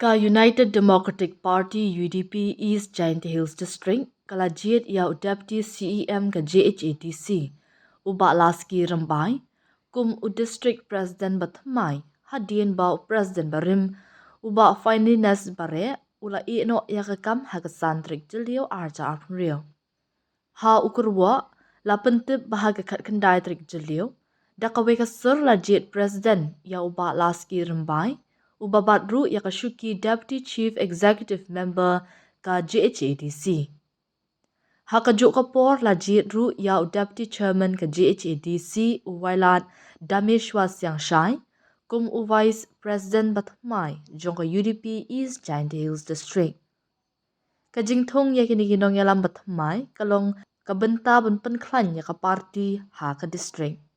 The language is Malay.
Ka United Democratic Party UDP East Giant Hills District kalajit ya Deputy CEM ka JHATC uba laski rambai kum u District President batmai hadien ba President barim uba finance bare ula ino ya kam hagasantrik jilio arja arpunrio. Ha ukurwa la pentip bahaga kat kendai trik jilio dakawe kasur lajit President ya uba laski rambai ubabat ru ya kashuki Deputy Chief Executive Member ka JHATC. Hakajuk kapor lajit ru ya Deputy Chairman ka JHATC uwailat Dameshwa Siang Shai kum u Vice President batmai jong ka UDP East Giant Hills District. Kajingthong ya kiniginong ya lam batmai kalong kabenta bun penklan ya ka party ha ka district.